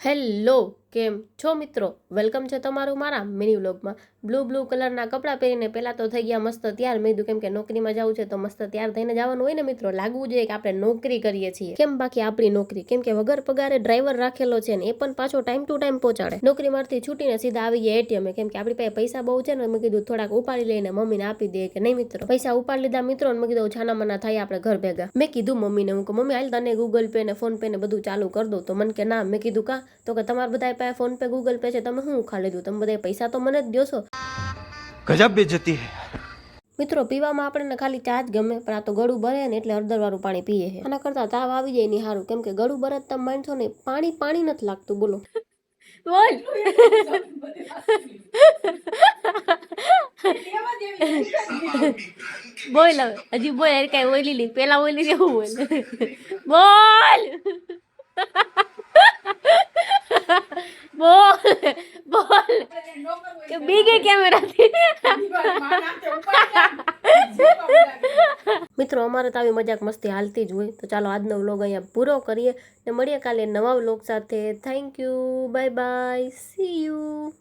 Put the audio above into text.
Hello કેમ છો મિત્રો, વેલકમ છે તમારું મારા મિની વ્લોગમાં. બ્લુ કલરના કપડાં પહેરીને પહેલાં તો થઈ ગયા મસ્ત તૈયાર. મેં કીધું કેમ કે નોકરીમાં જવું છે તો મસ્ત તૈયાર થઈને જવાનું હોય ને મિત્રો, લાગવું જોઈએ કે આપણે નોકરી કરીએ છીએ. કેમ બાકી આપણી નોકરી, કેમ કે વગર પગારે ડ્રાઈવર રાખેલો છે ને એ પણ પાછો ટાઈમ ટુ ટાઈમ પહોંચાડે. નોકરીમાંથી છૂટીને સીધા આવી ગયા એટીએમ, કેમ કે આપણી પાસે પૈસા બહુ છે ને. મેં કીધું થોડાક ઉપાડી લઈને મમ્મીને આપી દે કે નહીં મિત્રો. પૈસા ઉપાડી લીધા મિત્રો ને મેં કીધું છાના મના થાય આપણે ઘર ભેગા. મેં કીધું મમ્મીને, હું કહું મમ્મી હાલ તને ગૂગલ પે ને ફોન પે ને બધું ચાલુ કરી દઉં. તો મને કે ના. મેં કીધું કા? તો કે તમારા બધા પાસે ફોન પે ગૂગલ પે છે, તમે શું ઉખા લીધું? તમે બધા પૈસા તો મને જ દો છો. ગજબ બેઇજ્જતી હે મિત્રો પીવામાં આપણને ખાલી ચા જ ગમે, પણ આ તો ગળું ભરે ને એટલે હળદરવાળું પાણી પીએ છે. આના કરતા તાવ આવી જાય નહીં સારું, કેમ કે ગળું ભરે તમે માનશો ને પાણી નથી લાગતું. બોલો બોલ બોલ હવે હજી બોલ. કઈ ઓઈલી લી પેલા ઓઈલી રહેવું બોલ બોલ બોલ કે બીગે કેમેરાથી. મિત્રો અમારે તો આવી મજાક મસ્તી હાલતી જ હોય. તો ચાલો આજનો વ્લોગ અહીંયા પૂરો કરીએ ને મળીએ કાલે નવા વ્લોગ સાથે. Thank you, bye bye, C you.